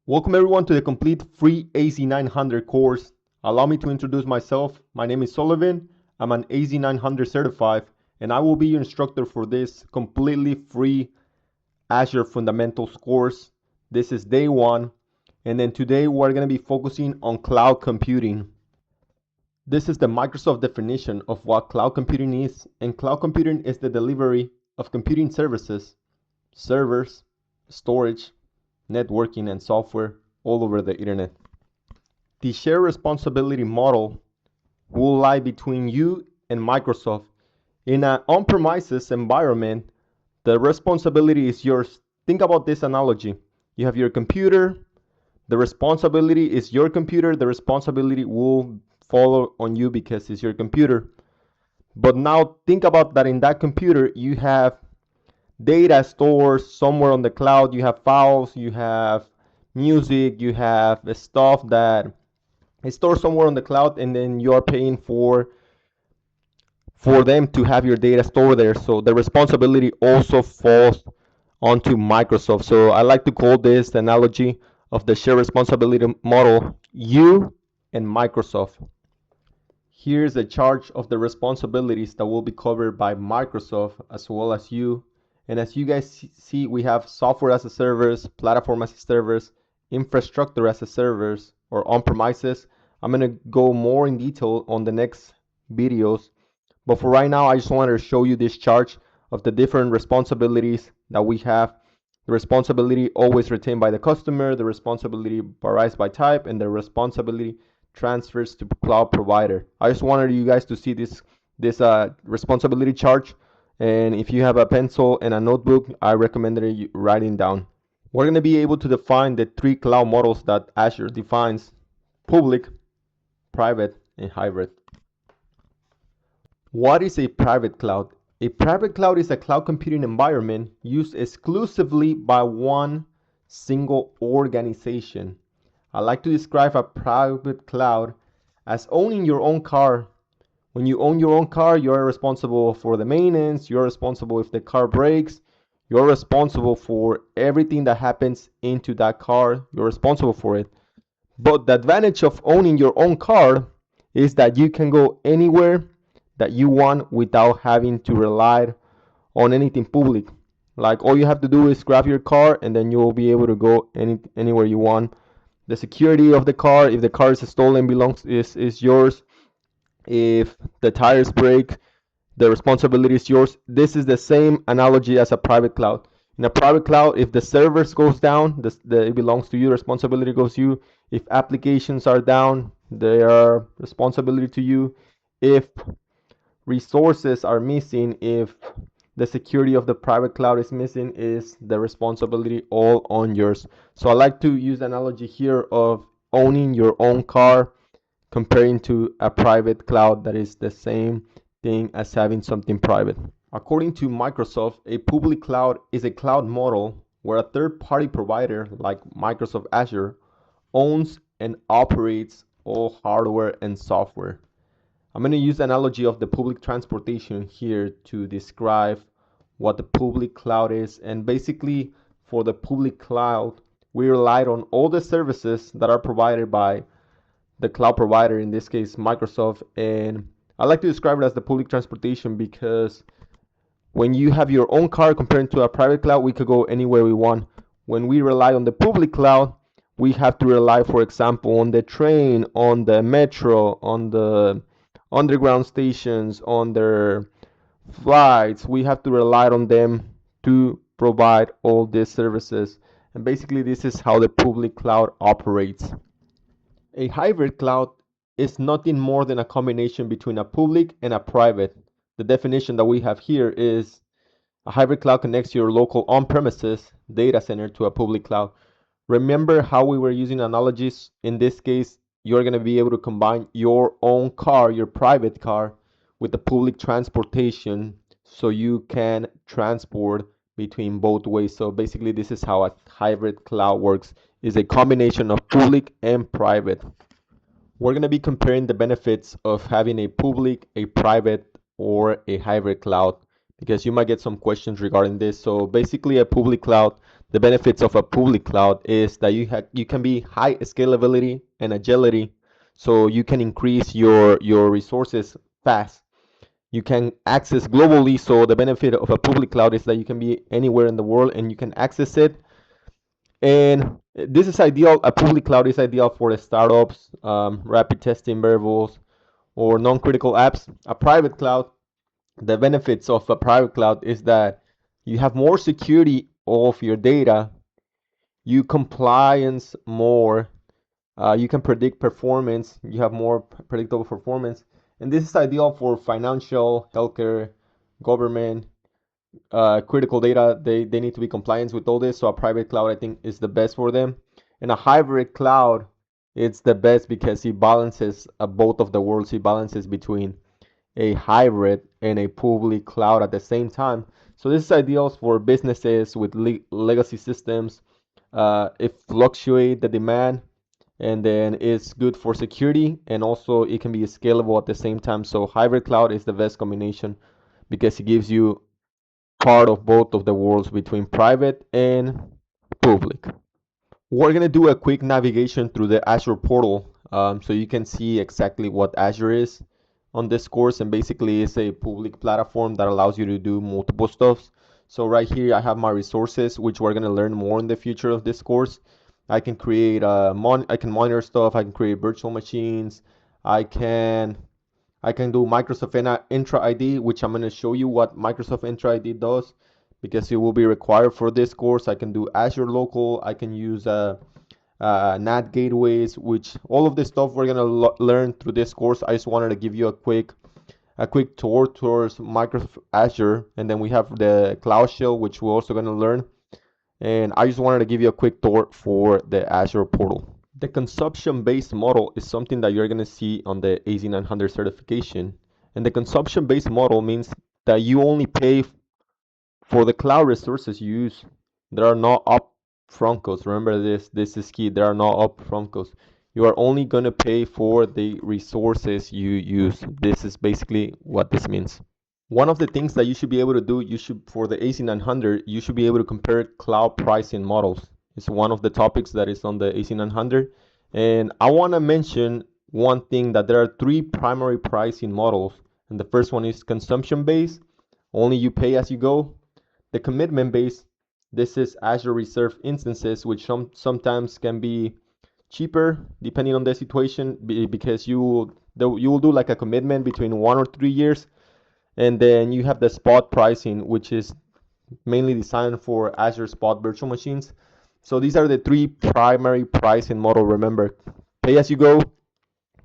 Welcome everyone to the complete free AZ-900 course. Allow me to introduce myself. My name is Sullivan. I'm an AZ-900 certified, and I will be your instructor for this completely free Azure Fundamentals course. This is day one, and then today we're going to be focusing on cloud computing. This is the Microsoft definition of what cloud computing is, and cloud computing is the delivery of computing services, servers, storage, networking, and software all over the internet. The shared responsibility model will lie between you and Microsoft. In an on-premises environment, the responsibility is yours. Think about this analogy. You have your computer, the responsibility is your computer, the responsibility will follow on you because it's your computer. But now think about that in that computer, you have data stored somewhere on the cloud. You have files, you have music, you have stuff that is stored somewhere on the cloud, and then you are paying for them to have your data stored there. So the responsibility also falls onto Microsoft. So I like to call this the analogy of the shared responsibility model, you and Microsoft. Here's a chart of the responsibilities that will be covered by Microsoft as well as you. And as you guys see, we have software as a service, platform as a service, infrastructure as a service, or on-premises. I'm going to go more in detail on the next videos. But for right now, I just wanted to show you this chart of the different responsibilities that we have. The responsibility always retained by the customer, the responsibility varies by type, and the responsibility transfers to cloud provider. I just wanted you guys to see this responsibility chart. And if you have a pencil and a notebook, I recommend that you writing down. We're going to be able to define the three cloud models that Azure defines: public, private, and hybrid. What is a private cloud? A private cloud is a cloud computing environment used exclusively by one single organization. I like to describe a private cloud as owning your own car. When you own your own car, you're responsible for the maintenance, you're responsible if the car breaks, you're responsible for everything that happens into that car, you're responsible for it. But the advantage of owning your own car is that you can go anywhere that you want without having to rely on anything public. Like, all you have to do is grab your car and then you will be able to go anywhere you want. The security of the car, if the car is stolen, is yours. If the tires break, the responsibility is yours. This is the same analogy as a private cloud. In a private cloud, if the servers goes down, it belongs to you, the responsibility goes to you. If applications are down, they are responsibility to you. If resources are missing, if the security of the private cloud is missing, is the responsibility all on yours. So I like to use the analogy here of owning your own car comparing to a private cloud that is the same thing as having something private. According to Microsoft, a public cloud is a cloud model where a third-party provider like Microsoft Azure owns and operates all hardware and software. I'm going to use the analogy of the public transportation here to describe what the public cloud is. And basically, for the public cloud, we relied on all the services that are provided by the cloud provider, in this case Microsoft. And I like to describe it as the public transportation because when you have your own car compared to a private cloud, we could go anywhere we want. When we rely on the public cloud, we have to rely, for example, on the train, on the metro, on the underground stations, on their flights. We have to rely on them to provide all these services. And basically, this is how the public cloud operates. A hybrid cloud is nothing more than a combination between a public and a private. The definition that we have here is a hybrid cloud connects your local on-premises data center to a public cloud. Remember how we were using analogies? In this case, you're going to be able to combine your own car, your private car, with the public transportation so you can transport between both ways. So basically, this is how a hybrid cloud works, is a combination of public and private. We're going to be comparing the benefits of having a public, a private, or a hybrid cloud, because you might get some questions regarding this. So basically, a public cloud, the benefits of a public cloud is that you can be high scalability and agility, so you can increase your resources fast. You can access globally, so the benefit of a public cloud is that you can be anywhere in the world and you can access it. And this is ideal. A public cloud is ideal for the startups, rapid testing variables, or non-critical apps. A private cloud, the benefits of a private cloud is that you have more security of your data, you compliance more, you can predict performance, you have more predictable performance, and this is ideal for financial, healthcare, government, critical data. They need to be compliant with all this, so a private cloud I think is the best for them. And a hybrid cloud, it's the best because it balances both of the worlds. It balances between a hybrid and a public cloud at the same time. So this is ideal for businesses with legacy systems. It fluctuates the demand, and then it's good for security, and also it can be scalable at the same time. So hybrid cloud is the best combination because it gives you part of both of the worlds between private and public. We're gonna do a quick navigation through the Azure portal, so you can see exactly what Azure is on this course. And basically it's a public platform that allows you to do multiple stuff. So right here I have my resources, which we're gonna learn more in the future of this course. I can create I can monitor stuff, I can create virtual machines, I can I can do Microsoft Entra ID, which I'm going to show you what Microsoft Entra ID does because it will be required for this course. I can do Azure Local. I can use NAT gateways, which all of this stuff we're going to learn through this course. I just wanted to give you a quick tour towards Microsoft Azure, and then we have the Cloud Shell, which we're also going to learn. And I just wanted to give you a quick tour for the Azure portal. The consumption-based model is something that you're going to see on the AZ-900 certification. And the consumption-based model means that you only pay for the cloud resources you use. There are no upfront costs. Remember this. This is key. There are no upfront costs. You are only going to pay for the resources you use. This is basically what this means. One of the things that you should be able to do, for the AZ-900, you should be able to compare cloud pricing models. It's one of the topics that is on the AZ-900. And I want to mention one thing, that there are three primary pricing models. And the first one is consumption-based, only you pay as you go. The commitment-based, this is Azure Reserve instances, which sometimes can be cheaper depending on the situation, because you will do like a commitment between 1 or 3 years. And then you have the spot pricing, which is mainly designed for Azure Spot virtual machines. So these are the three primary pricing model. Remember, pay as you go,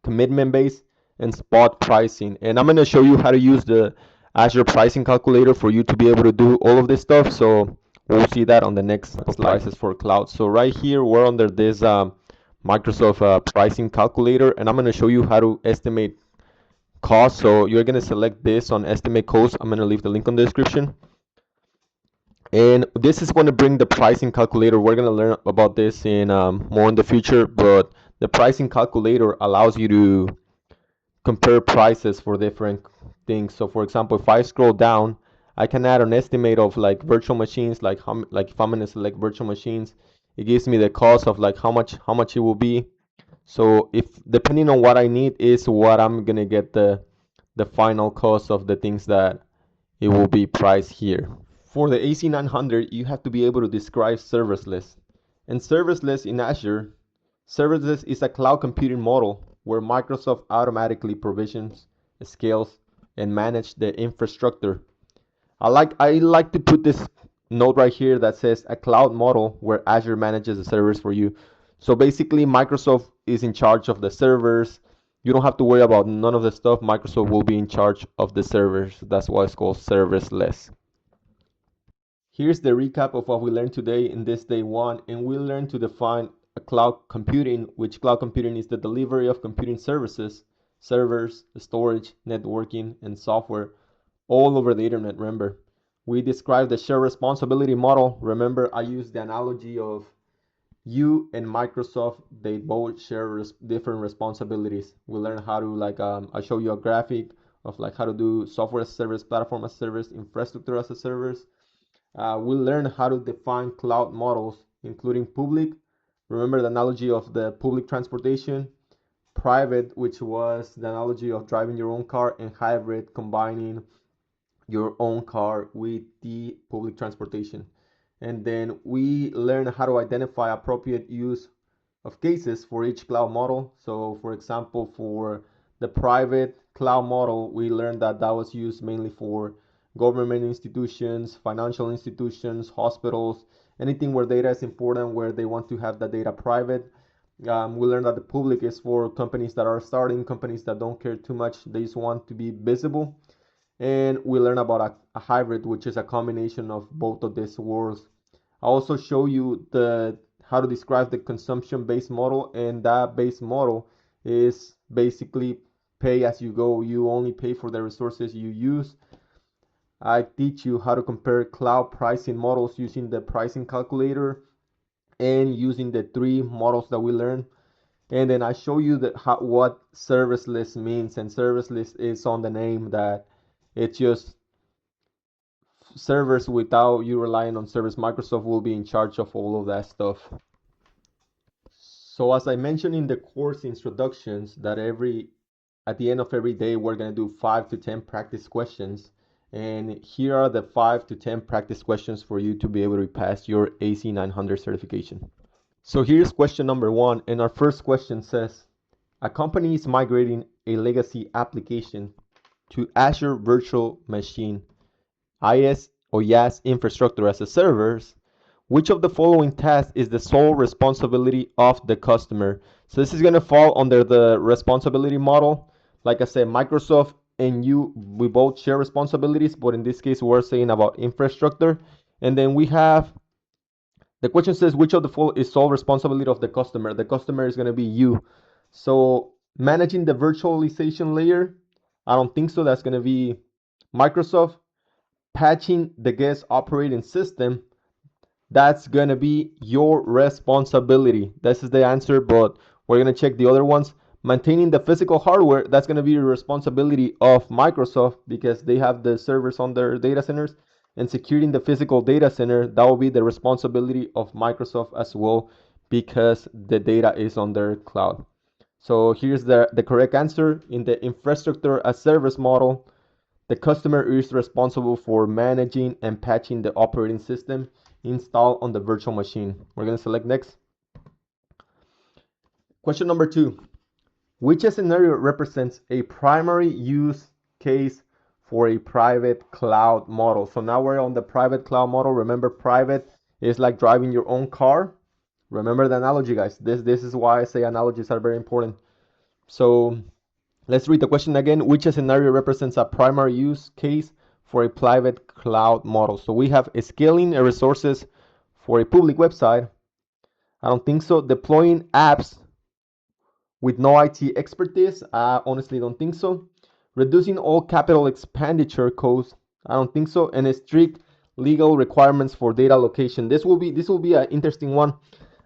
commitment based, and spot pricing. And I'm going to show you how to use the Azure pricing calculator for you to be able to do all of this stuff. So we'll see that on the next slide. Prices for cloud. So right here, we're under this Microsoft pricing calculator, and I'm going to show you how to estimate cost. So you're going to select this on estimate cost. I'm going to leave the link on the description. And this is going to bring the pricing calculator. We're going to learn about this in more in the future, but the pricing calculator allows you to compare prices for different things. So for example, if I scroll down, I can add an estimate of like virtual machines, like if I'm going to select virtual machines, it gives me the cost of like how much it will be. So if depending on what I need is what I'm going to get the final cost of the things that it will be priced here. For the AZ-900, you have to be able to describe serverless. And serverless in Azure, serverless is a cloud computing model where Microsoft automatically provisions, scales, and manage the infrastructure. I like to put this note right here that says a cloud model where Azure manages the servers for you. So basically, Microsoft is in charge of the servers. You don't have to worry about none of the stuff. Microsoft will be in charge of the servers. That's why it's called serverless. Here's the recap of what we learned today in this day one, and we learned to define a cloud computing, which cloud computing is the delivery of computing services, servers, storage, networking, and software all over the internet. Remember, we described the shared responsibility model. Remember, I used the analogy of you and Microsoft. They both share different responsibilities. We learn how to I show you a graphic of like how to do software as a service, platform as a service, infrastructure as a service. We learn how to define cloud models, including public. Remember the analogy of the public transportation, private, which was the analogy of driving your own car, and hybrid, combining your own car with the public transportation. And then we learn how to identify appropriate use of cases for each cloud model. So for example, for the private cloud model, we learned that that was used mainly for government institutions, financial institutions, hospitals, anything where data is important, where they want to have the data private. We learned that the public is for companies that are starting, companies that don't care too much, they just want to be visible. And we learn about a hybrid, which is a combination of both of these worlds. I also show you the how to describe the consumption-based model, and that base model is basically pay as you go. You only pay for the resources you use. I teach you how to compare cloud pricing models using the pricing calculator and using the three models that we learned. And then I show you what service list means, and service list is on the name that it's just servers without you relying on service. Microsoft will be in charge of all of that stuff. So as I mentioned in the course introductions, that at the end of every day we're going to do 5 to 10 practice questions, and here are the 5 to 10 practice questions for you to be able to pass your AZ-900 certification. So here's question number 1, and our first question says, a company is migrating a legacy application to Azure Virtual Machine, IaaS or IaaS infrastructure as a service. Which of the following tasks is the sole responsibility of the customer? So this is going to fall under the responsibility model. Like I said, Microsoft and you, we both share responsibilities, but in this case, we're saying about infrastructure. And then we have, the question says, which of the following is sole responsibility of the customer? The customer is going to be you. So managing the virtualization layer, I don't think so. That's going to be Microsoft. Patching the guest operating system, that's gonna be your responsibility. This is the answer, but we're gonna check the other ones. Maintaining the physical hardware, that's gonna be the responsibility of Microsoft because they have the servers on their data centers. And securing the physical data center, that will be the responsibility of Microsoft as well because the data is on their cloud. So here's the correct answer. In the infrastructure as service model, the customer is responsible for managing and patching the operating system installed on the virtual machine. We're going to select next. Question number 2. Which scenario represents a primary use case for a private cloud model? So now we're on the private cloud model. Remember, private is like driving your own car. Remember the analogy, guys. This is why I say analogies are very important. So let's read the question again. Which scenario represents a primary use case for a private cloud model? So we have scaling resources for a public website. I don't think so. Deploying apps with no IT expertise. I honestly don't think so. Reducing all capital expenditure costs. I don't think so. And strict legal requirements for data location. This will be an interesting one.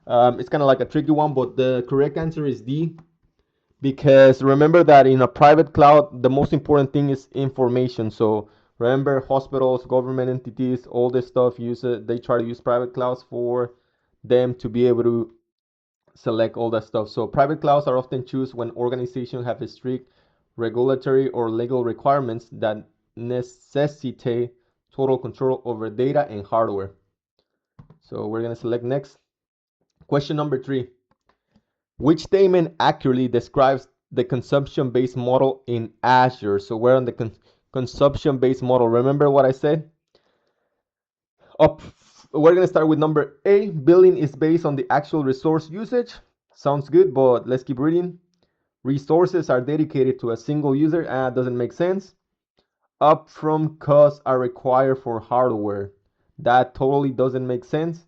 It's kind of like a tricky one, but the correct answer is D. Because remember that in a private cloud, the most important thing is information. So remember, hospitals, government entities, all this stuff they try to use private clouds for them to be able to select all that stuff. So private clouds are often chosen when organizations have strict regulatory or legal requirements that necessitate total control over data and hardware. So we're going to select next. Question number 3. Which statement accurately describes the consumption-based model in Azure? So we're on the consumption-based model. Remember what I said? We're going to start with number A. Billing is based on the actual resource usage. Sounds good, but let's keep reading. Resources are dedicated to a single user. Doesn't make sense. Upfront costs are required for hardware. That totally doesn't make sense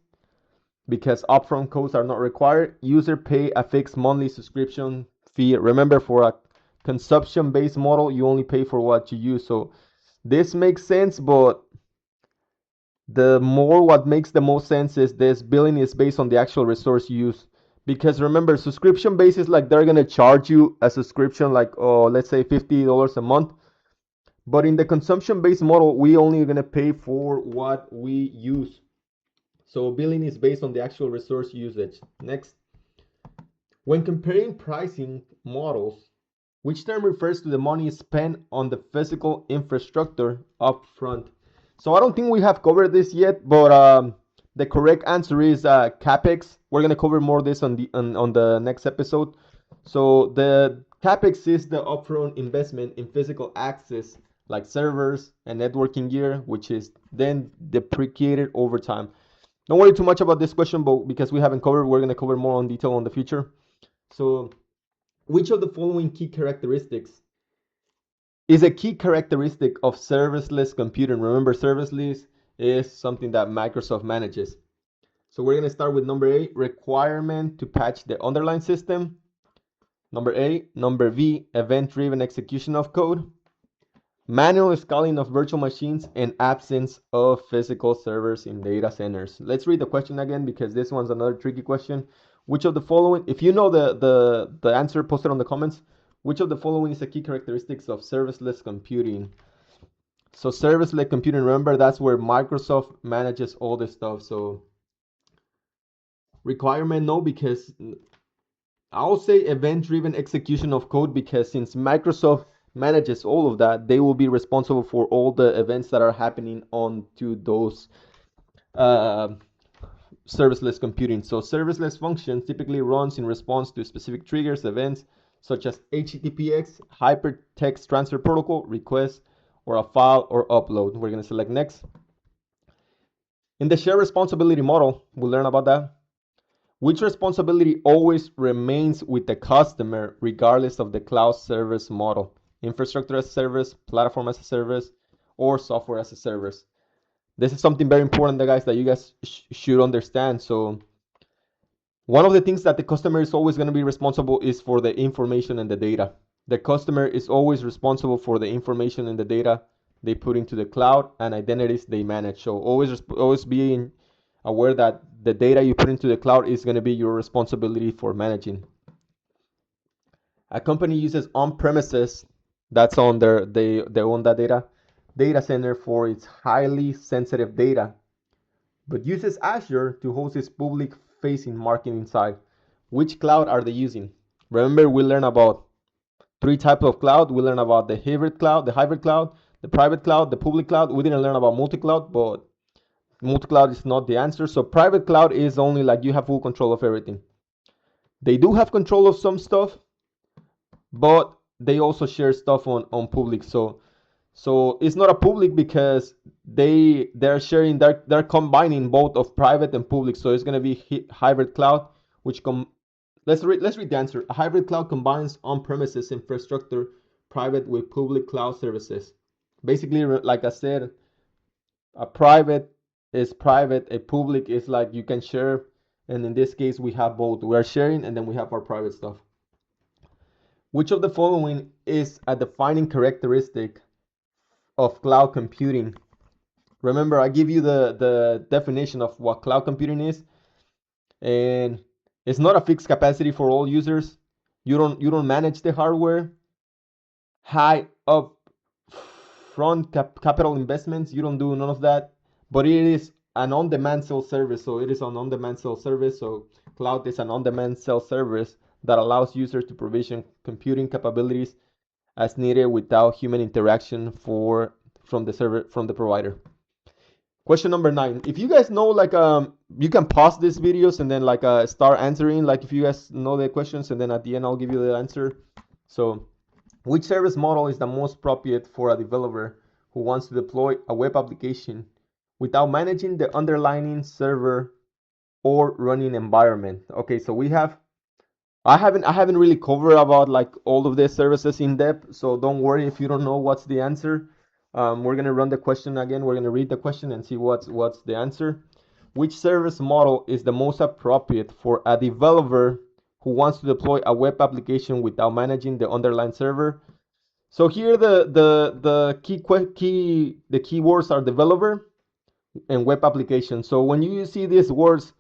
because upfront costs are not required. User pay a fixed monthly subscription fee. Remember, for a consumption-based model, you only pay for what you use. So this makes sense, but what makes the most sense is this: billing is based on the actual resource use. Because remember, subscription based is like they're gonna charge you a subscription, like, oh, let's say $50 a month. But in the consumption-based model, we only are going to pay for what we use. So billing is based on the actual resource usage. Next, when comparing pricing models, which term refers to the money spent on the physical infrastructure up front? So I don't think we have covered this yet, but the correct answer is capex. We're gonna cover more of this on the next episode. So the capex is the upfront investment in physical access like servers and networking gear, which is then depreciated over time. Don't worry too much about this question, but because we haven't covered, we're gonna cover more on detail on the future. So, which of the following key characteristics is a key characteristic of serviceless computing? Remember, serviceless is something that Microsoft manages. So we're going to start with number A, requirement to patch the underlying system. Number A. Number B, event-driven execution of code. Manual scaling of virtual machines and absence of physical servers in data centers. Let's read the question again because this one's another tricky question. Which of the following, if you know the answer, post it on the comments. Which of the following is a key characteristics of serviceless computing? So serviceless computing, remember, that's where Microsoft manages all this stuff. So requirement, no, because I'll say event-driven execution of code, because since Microsoft manages all of that, they will be responsible for all the events that are happening onto those uh, serviceless computing. So serviceless functions typically runs in response to specific triggers, events, such as HTTPS, Hypertext Transfer Protocol, request, or a file or upload. We're going to select next. In the shared responsibility model, we'll learn about that. Which responsibility always remains with the customer regardless of the cloud service model? Infrastructure as a service, platform as a service, or software as a service. This is something very important, guys, that you guys should understand. So one of the things that the customer is always going to be responsible is for the information and the data. The customer is always responsible for the information and the data they put into the cloud and identities they manage. So always being aware that the data you put into the cloud is going to be your responsibility for managing. A company uses on-premises, that's on they own that data center for its highly sensitive data, but uses Azure to host its public-facing marketing side. Which cloud are they using? Remember, we learned about three types of cloud. We learned about the hybrid cloud, the private cloud, the public cloud. We didn't learn about multi-cloud, but multi-cloud is not the answer. So private cloud is only like you have full control of everything. They do have control of some stuff, but they also share stuff on public. So it's not a public because they're sharing, they're combining both of private and public. So it's gonna be hybrid cloud, which let's read the answer. A hybrid cloud combines on-premises infrastructure, private with public cloud services. Basically, like I said, a private is private, a public is like you can share, and in this case we have both. We are sharing and then we have our private stuff. Which of the following is a defining characteristic of cloud computing? Remember, I give you the definition of what cloud computing is, and it's not a fixed capacity for all users. You don't manage the hardware. High up front capital investments, you don't do none of that. But it is an on-demand self-service, so it is an on-demand self-service. So cloud is an on-demand self-service that allows users to provision computing capabilities as needed without human interaction from the provider. Question number 9. If you guys know, like, you can pause these videos and then like start answering, like if you guys know the questions, and then at the end I'll give you the answer. So which service model is the most appropriate for a developer who wants to deploy a web application without managing the underlying server or running environment? Okay, so I haven't really covered about like all of these services in depth, so don't worry if you don't know what's the answer. We're gonna run the question again. We're gonna read the question and see what's the answer. Which service model is the most appropriate for a developer who wants to deploy a web application without managing the underlying server? So here the keywords are developer and web application. So when you see these words,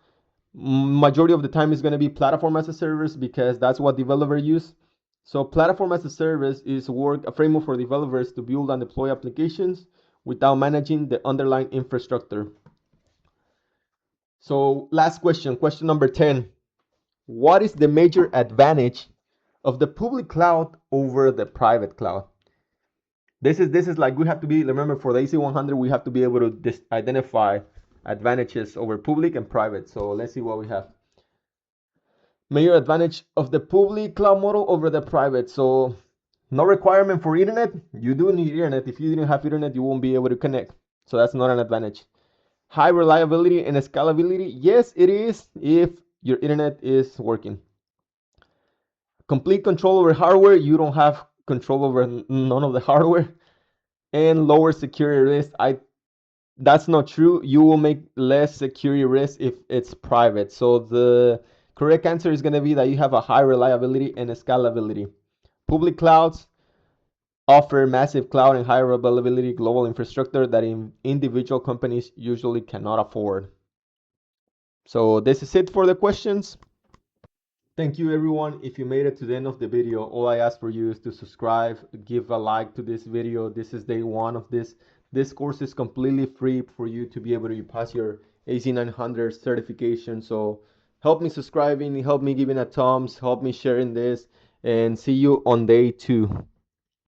majority of the time is going to be platform as a service because that's what developer use. So platform as a service is a framework for developers to build and deploy applications without managing the underlying infrastructure. So last question, question number 10. What is the major advantage of the public cloud over the private cloud? This is like we have to be, remember, for the AZ-100 we have to be able to identify advantages over public and private. So let's see what we have. Major advantage of the public cloud model over the private. So no requirement for internet. You do need internet. If you didn't have internet, you won't be able to connect. So that's not an advantage. High reliability and scalability. Yes, it is if your internet is working. Complete control over hardware. You don't have control over none of the hardware. And lower security risk. That's not true. You will make less security risk if it's private. So the correct answer is going to be that you have a high reliability and scalability. Public clouds offer massive cloud and high availability global infrastructure that individual companies usually cannot afford. So this is it for the questions. Thank you everyone. If you made it to the end of the video, all I ask for you is to subscribe, give a like to this video. This is day one of this. This course is completely free for you to be able to pass your AZ-900 certification. So help me subscribing, help me giving a thumbs, help me sharing this, and see you on day 2.